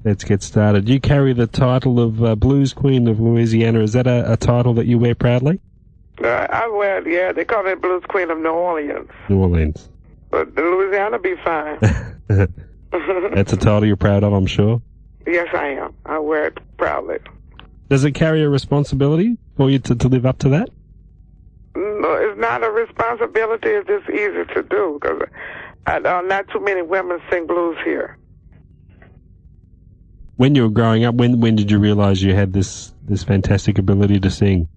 let's get started. You carry the title of Blues Queen of Louisiana. Is that a title that you wear proudly? I wear it, yeah. They call me Blues Queen of New Orleans. New Orleans. But Louisiana be fine. That's a title you're proud of, I'm sure. Yes, I am. I wear it proudly. Does it carry a responsibility for you to live up to that? No, it's not a responsibility. It's just easy to do because not too many women sing blues here. When you were growing up, when did you realize you had this fantastic ability to sing?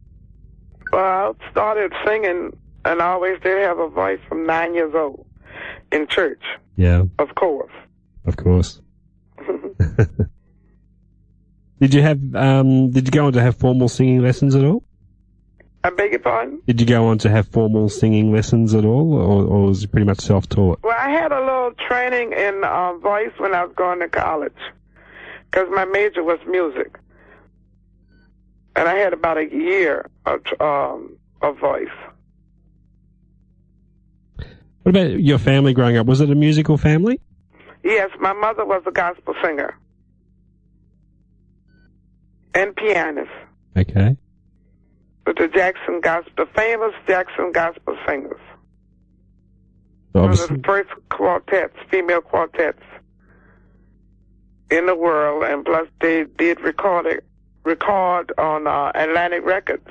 Well, I started singing, and I always did have a voice from 9 years old in church. Yeah. Of course. Of course. Did you go on to have formal singing lessons at all? I beg your pardon? Did you go on to have formal singing lessons at all, or was it pretty much self-taught? Well, I had a little training in voice when I was going to college, because my major was music. And I had about a year of voice. What about your family growing up? Was it a musical family? Yes, my mother was a gospel singer and pianist. Okay. With the famous Jackson gospel singers. So one of the first quartets, female quartets in the world, and plus they did record on Atlantic Records.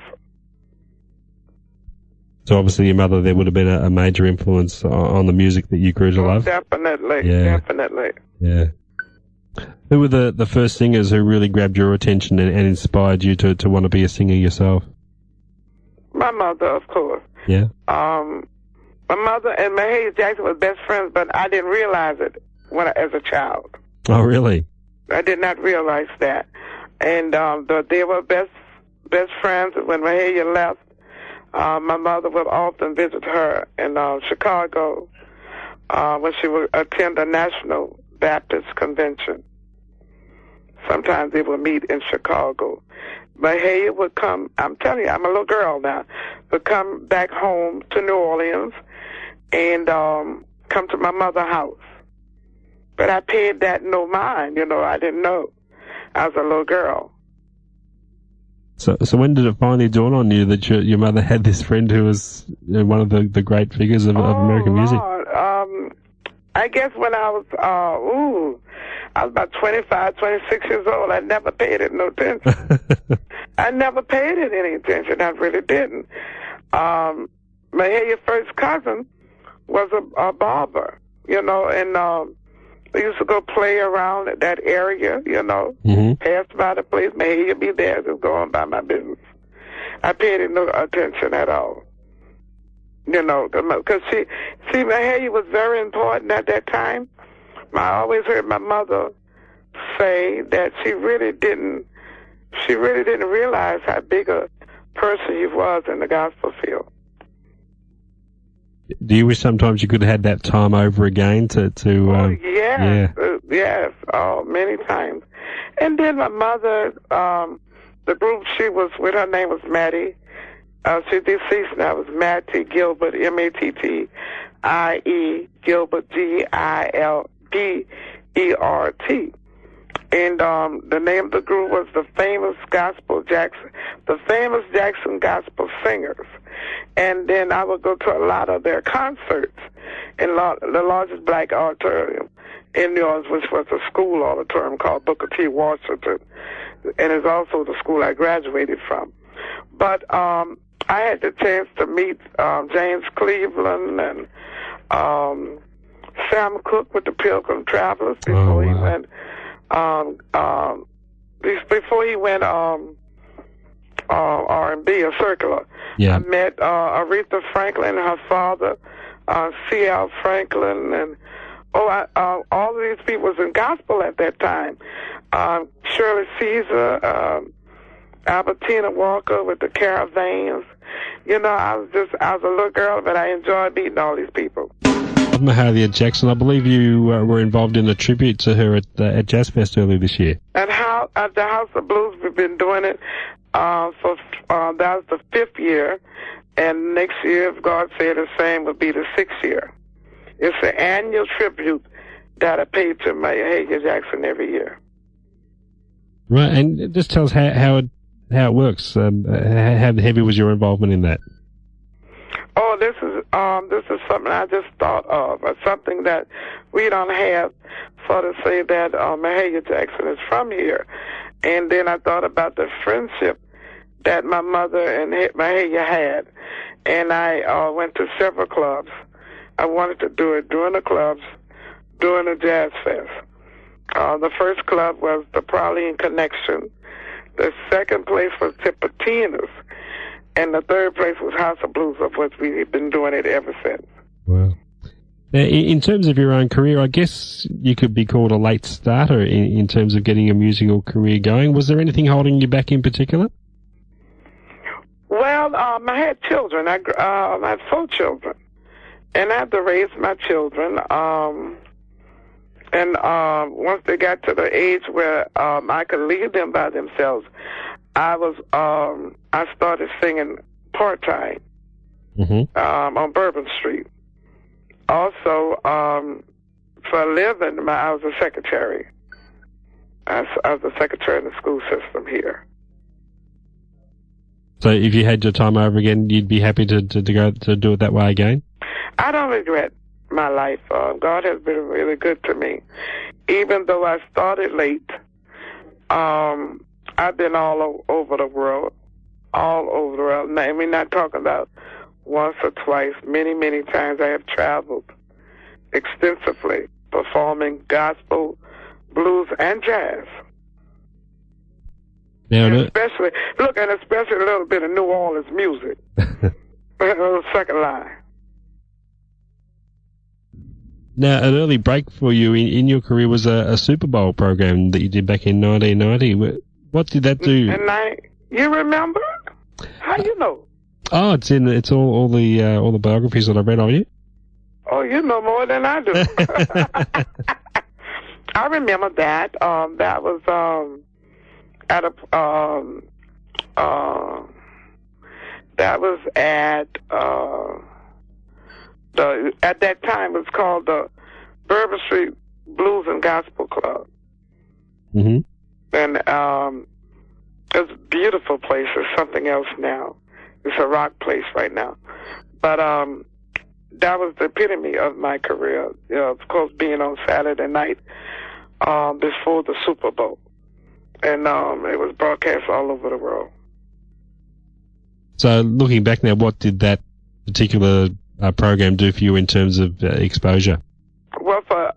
So obviously your mother there would have been a major influence on the music that you grew to love? Definitely, yeah. Definitely. Yeah. Who were the first singers who really grabbed your attention and inspired you to want to be a singer yourself? My mother, of course. Yeah. My mother and Mahalia Jackson were best friends, but I didn't realize it as a child. Oh, really? I did not realize that. And they were best friends. When Mahalia left, my mother would often visit her in Chicago when she would attend a National Baptist convention. Sometimes they would meet in Chicago. Mahalia would come, I'm telling you, I'm a little girl now, would come back home to New Orleans and come to my mother's house. But I paid that no mind, I didn't know. I was a little girl. So when did it finally dawn on you that your mother had this friend who was one of the great figures of American music? I guess when I was about 25, 26 years old. I never paid it no attention. I never paid it any attention. I really didn't. Mahalia's first cousin was a barber, and we used to go play around at that area, pass by the place. Mahalia be there, just going by my business. I paid it no attention at all. Because Mahalia was very important at that time. I always heard my mother say that she really didn't realize how big a person he was in the gospel field. Do you wish sometimes you could have had that time over again to yes, many times. And then my mother, the group she was with, her name was Mattie. She's deceased now. It was Mattie Gilbert, Mattie Gilbert, Gilbert. And the name of the group was the famous Jackson Gospel Singers. And then I would go to a lot of their concerts in the largest black auditorium in New Orleans, which was a school auditorium called Booker T. Washington. And it's also the school I graduated from. But I had the chance to meet James Cleveland and Sam Cooke with the Pilgrim Travelers before he went R&B or circular. Yeah. I met Aretha Franklin and her father, C.L. Franklin, and all of these people was in gospel at that time. Shirley Caesar, Albertina Walker with the Caravans. I was a little girl, but I enjoyed meeting all these people. Mahalia Jackson, I believe you were involved in a tribute to her at Jazz Fest earlier this year. At the House of Blues, we've been doing it that was the 5th year, and next year, if God said the same, would be the 6th year. It's an annual tribute that I pay to Mahalia Jackson every year. Right, and just tell us how it works. How heavy was your involvement in that? Oh, this is something I just thought of, or something that we don't have. Sort of say that Mahalia Jackson is from here, and then I thought about the friendship that my mother and Mahalia had, and I went to several clubs. I wanted to do it during the clubs, during the jazz fest. The first club was the Praline Connection. The second place was Tipitina's. And the third place was House of Blues, of which we've been doing it ever since. Wow. Now, in terms of your own career, I guess you could be called a late starter in terms of getting a musical career going. Was there anything holding you back in particular? Well, I had children. I had 4 children. And I had to raise my children. And once they got to the age where I could leave them by themselves, I started singing part-time on Bourbon Street. Also, for a living, I was a secretary. I was a secretary in the school system here. So if you had your time over again, you'd be happy to go to do it that way again? I don't regret my life. God has been really good to me. Even though I started late, I've been all over the world. Now, I mean, not talking about once or twice. Many, many times I have traveled extensively, performing gospel, blues, and jazz. Now, especially a little bit of New Orleans music. Second line. Now, an early break for you in your career was a Super Bowl program that you did back in 1990. What did that do? And you remember? How you know? Oh, it's all the biographies that I've read of you. Oh, you know more than I do. I remember that. That was at at that time it was called the Bourbon Street Blues and Gospel Club. Mm-hmm. And it's a beautiful place. It's something else now. It's a rock place right now. But that was the epitome of my career. Of course, being on Saturday night before the Super Bowl. And it was broadcast all over the world. So looking back now, what did that particular program do for you in terms of exposure? Well, for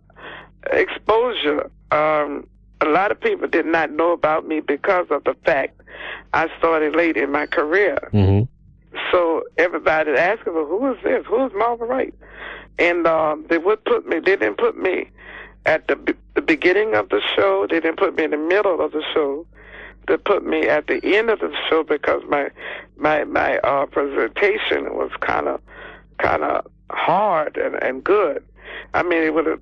exposure, a lot of people did not know about me because of the fact I started late in my career. Mm-hmm. So everybody asking, well, who is this? Who is Marva Wright? And they didn't put me at the beginning of the show. They didn't put me in the middle of the show. They put me at the end of the show because my presentation was kind of hard and good. I mean, it would have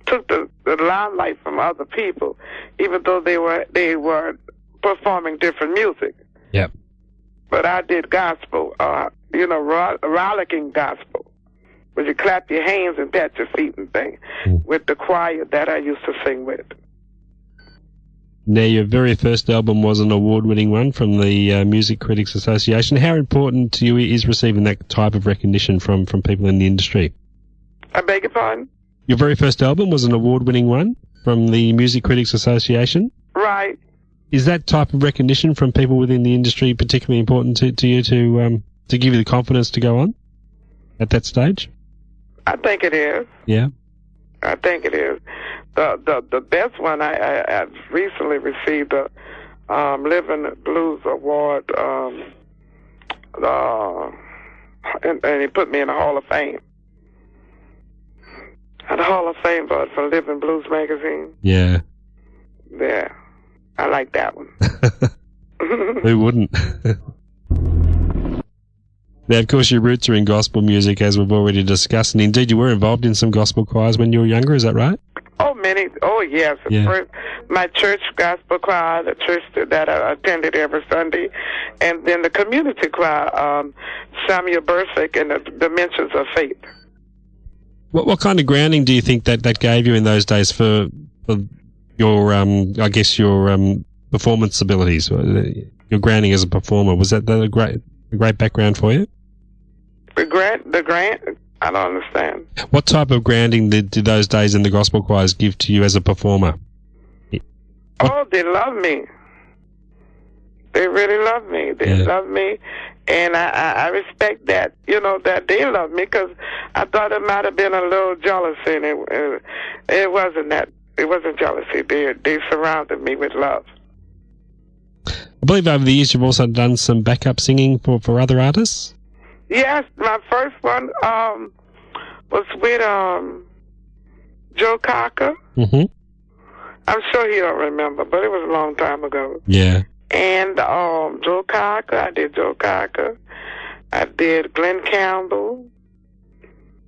took the limelight from other people, even though they were performing different music. Yep. But I did gospel, rollicking gospel, where you clap your hands and pat your feet and things, with the choir that I used to sing with. Now, your very first album was an award-winning one from the Music Critics Association. How important to you is receiving that type of recognition from people in the industry? I beg your pardon? Your very first album was an award-winning one from the Music Critics Association? Right. Is that type of recognition from people within the industry particularly important to you to give you the confidence to go on at that stage? I think it is. Yeah. I think it is. The best one I've recently received the Living Blues Award, and he put me in the Hall of Fame. At the Hall of Fame, but for Living Blues magazine. Yeah. Yeah. I like that one. Who wouldn't? Now, of course, your roots are in gospel music, as we've already discussed, and indeed you were involved in some gospel choirs when you were younger, is that right? Oh, yes. Yeah. First, my church gospel choir, the church that I attended every Sunday, and then the community choir, Samuel Bursick and the Dimensions of Faith. What kind of grounding do you think that gave you in those days for your, I guess, your performance abilities, your grounding as a performer, was that a great background for you? The grant? I don't understand. What type of grounding did those days in the gospel choirs give to you as a performer? Oh, they love me. They really love me. They love me, and I respect that, that they love me, because I thought it might have been a little jealousy, and it wasn't that. It wasn't jealousy. They surrounded me with love. I believe over the years you've also done some backup singing for other artists? Yes, my first one was with Joe Cocker. Mm-hmm. I'm sure he don't remember, but it was a long time ago. Yeah. And Joe Cocker, I did Joe Cocker. I did Glenn Campbell.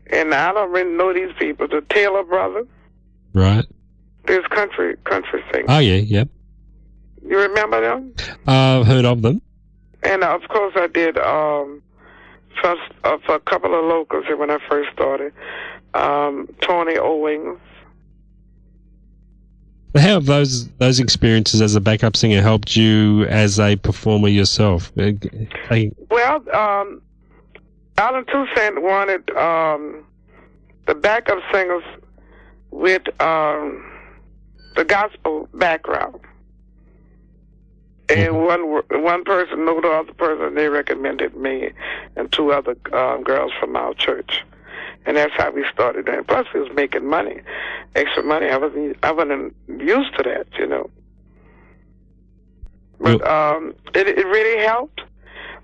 And I don't really know these people. The Taylor brothers. Right. There's country singers. Oh, yeah, yep. You remember them? I've heard of them. And, of course, I did for a couple of locals when I first started. Tony Owings. How have those experiences as a backup singer helped you as a performer yourself? Well, Alan Toussaint wanted the backup singers with the gospel background. And one person knew the other person. They recommended me and two other girls from our church, and that's how we started. And plus, we was making money, extra money. I wasn't used to that, But it really helped.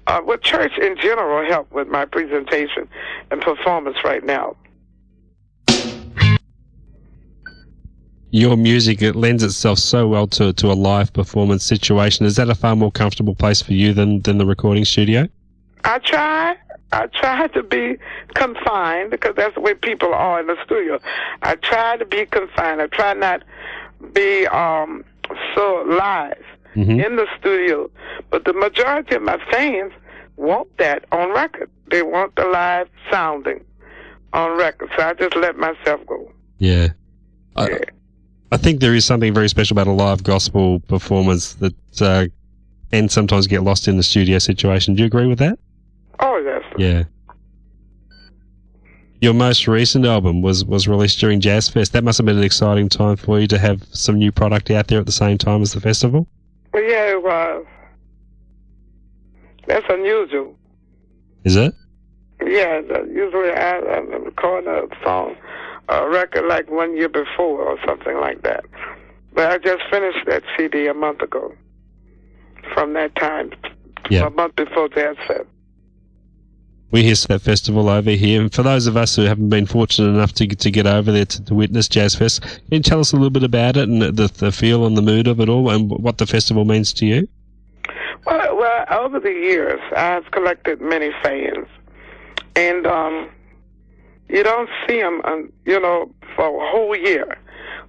Well, church in general helped with my presentation and performance right now. Your music, it lends itself so well to a live performance situation. Is that a far more comfortable place for you than the recording studio? I try to be confined, because that's the way people are in the studio. I try to be confined. I try not be so live in the studio. But the majority of my fans want that on record. They want the live sounding on record. So I just let myself go. Yeah. I think there is something very special about a live gospel performance that can sometimes get lost in the studio situation. Do you agree with that? Oh, yes. Yeah. Your most recent album was released during Jazz Fest. That must have been an exciting time for you to have some new product out there at the same time as the festival? Well, yeah, it was. That's unusual. Is it? Yeah, usually I'm recording a record like 1 year before or something like that. But I just finished that CD a month ago. From that time, a month before Jazz Fest. We hear that festival over here, and for those of us who haven't been fortunate enough to get over there to witness Jazz Fest, can you tell us a little bit about it and the feel and the mood of it all, and what the festival means to you? Well, over the years, I've collected many fans, and you don't see them, for a whole year.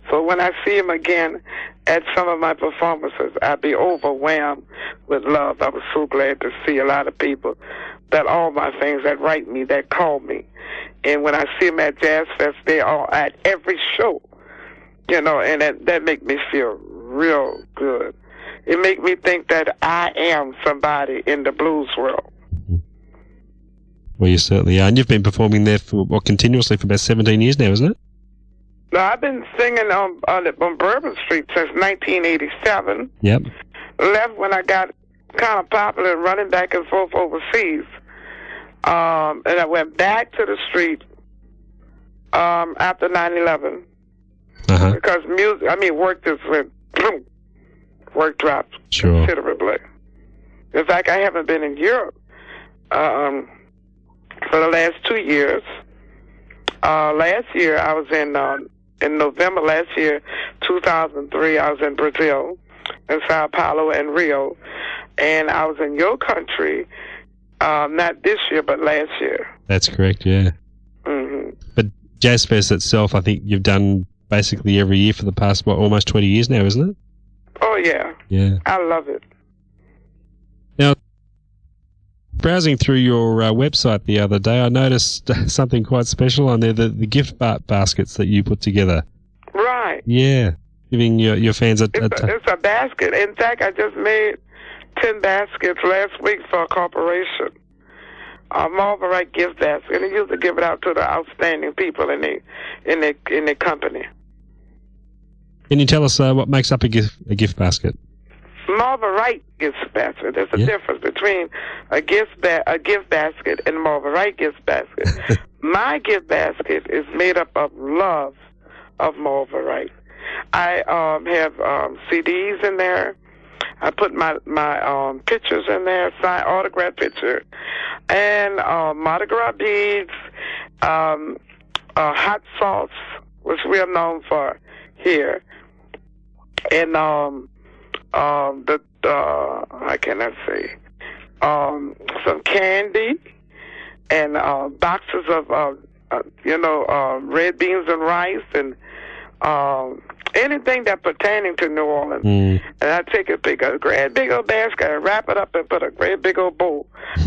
So when I see them again at some of my performances, I'd be overwhelmed with love. I was so glad to see a lot of people, that all my fans that write me, that call me. And when I see them at Jazz Fest, they are at every show, and that make me feel real good. It make me think that I am somebody in the blues world. Well, you certainly are. And you've been performing there continuously for about 17 years now, isn't it? No, I've been singing on Bourbon Street since 1987. Yep. Left when I got kind of popular, running back and forth overseas. And I went back to the street after 9/11. Because work just went boom. Work dropped considerably. In fact, I haven't been in Europe for the last 2 years. Last year, I was in November last year, 2003, I was in Brazil, in Sao Paulo and Rio. And I was in your country, not this year, but last year. That's correct, yeah. Mm-hmm. But Jazz Fest itself, I think you've done basically every year for the past, almost 20 years now, isn't it? Oh, yeah. Yeah. I love it. Now, browsing through your website the other day, I noticed something quite special on there, the gift baskets that you put together. Right. Yeah. giving your fans It's a basket. In fact, I just made 10 baskets last week for a corporation. Marva Wright gift basket, and they usually give it out to the outstanding people in the company. Can you tell us what makes up a gift basket? Marva Wright gift basket. There's a difference between a gift basket and Marva Wright gift basket. My gift basket is made up of love of Marva Wright. I have CDs in there. I put my pictures in there, signed autograph picture, and Mardi Gras beads, hot sauce, which we are known for here, and how can I say, some candy, and boxes of red beans and rice, and anything that pertaining to New Orleans. And I take a great big old basket and wrap it up and put a great big old bow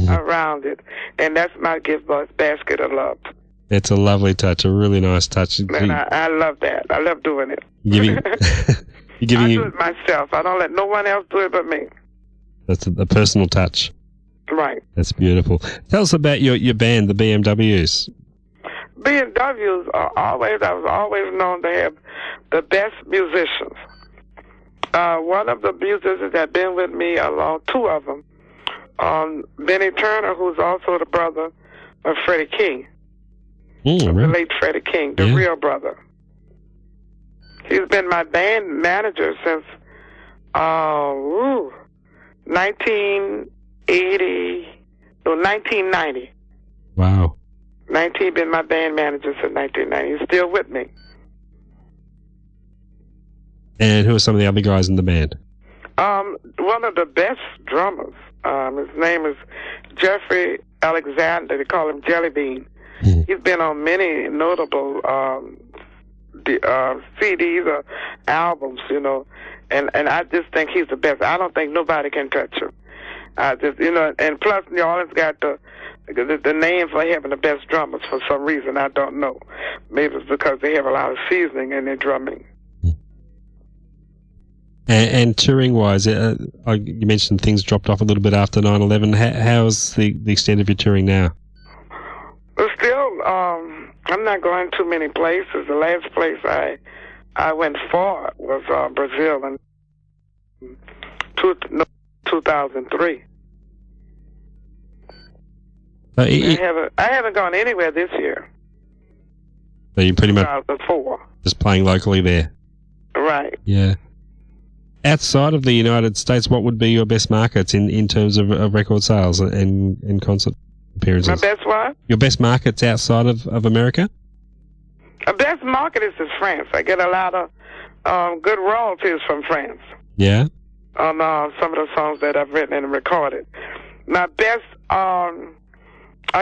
around it. And that's my gift basket of love. It's a lovely touch, a really nice touch. And I love that. I love doing it. I do it myself. I don't let no one else do it but me. That's a personal touch. Right. That's beautiful. Tell us about your band, the BMWs. BMWs I was always known to have the best musicians. One of the musicians that been with me along, two of them, Benny Turner, who's also the brother of Freddie King, the late Freddie King, the real brother. He's been my band manager since 1990. Wow. Been my band manager since 1990. He's still with me. And who are some of the other guys in the band? One of the best drummers. His name is Jeffrey Alexander. They call him Jelly Bean. He's been on many notable CDs or albums, and I just think he's the best. I don't think nobody can touch him. And plus New Orleans got the name for having the best drummers for some reason. I don't know. Maybe it's because they have a lot of seasoning in their drumming. And touring-wise, you mentioned things dropped off a little bit after 9/11. How's the extent of your touring now? Still, I'm not going too many places. The last place I went for was Brazil in 2003. I haven't gone anywhere this year. So you're pretty much 2004. Just playing locally there. Right. Yeah. Outside of the United States, what would be your best markets in terms of record sales and concert appearances? My best what? Your best markets outside of America? The best market is France. I get a lot of good royalties from France. Yeah. On some of the songs that I've written and recorded. My best, I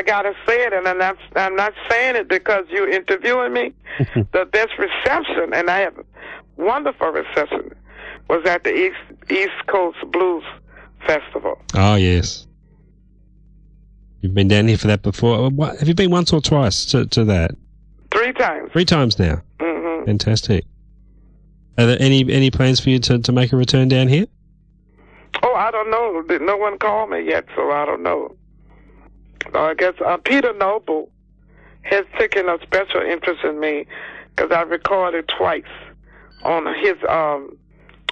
gotta say it, and I'm not saying it because you're interviewing me. The best reception, and I have wonderful reception, was at the East Coast Blues Festival. Oh, yes. You've been down here for that before. Have you been once or twice to that? 3 times. 3 times now. Mm-hmm. Fantastic. Are there any plans for you to make a return down here? Oh, I don't know. No one called me yet, so I don't know. I guess Peter Noble has taken a special interest in me because I recorded twice on his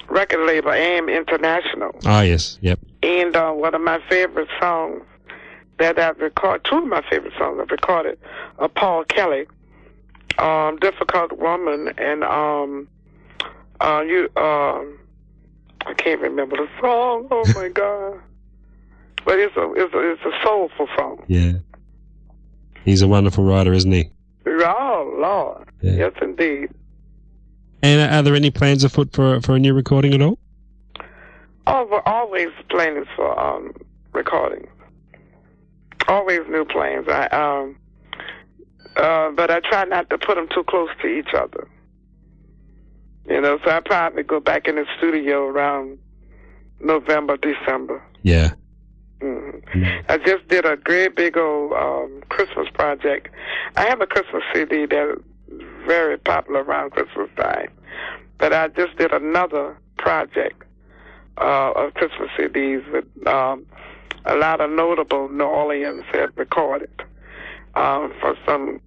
record label, AM International. Oh, yes. Yep. And one of my favorite songs that I've recorded, 2 of my favorite songs I've recorded, Paul Kelly, Difficult Woman, and I can't remember the song. Oh my God! But it's a soulful song. Yeah. He's a wonderful writer, isn't he? Oh Lord, yeah. Yes indeed. And are there any plans afoot for a new recording at all? Oh, we're always planning for recording. Always new plans. But I try not to put them too close to each other. So I probably go back in the studio around November, December. Yeah. Mm-hmm. I just did a great big old Christmas project. I have a Christmas CD that is very popular around Christmas time. But I just did another project of Christmas CDs with a lot of notable New Orleans had recorded for some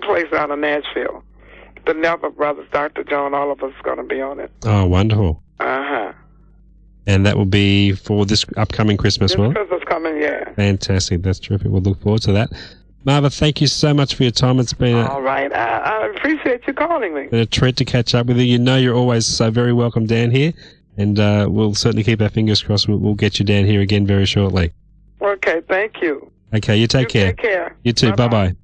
place out of Nashville. The Neville Brothers, Dr. John Oliver's going to be on it. Oh, wonderful. Uh-huh. And that will be for this upcoming Christmas, will it? Christmas coming, yeah. Fantastic. That's terrific. We'll look forward to that. Marva, thank you so much for your time. It's been all right. I appreciate you calling me. A treat to catch up with you. You know you're always so very welcome down here, and we'll certainly keep our fingers crossed. We'll get you down here again very shortly. Okay, thank you. Okay, you take care. Take care. You too. Bye-bye.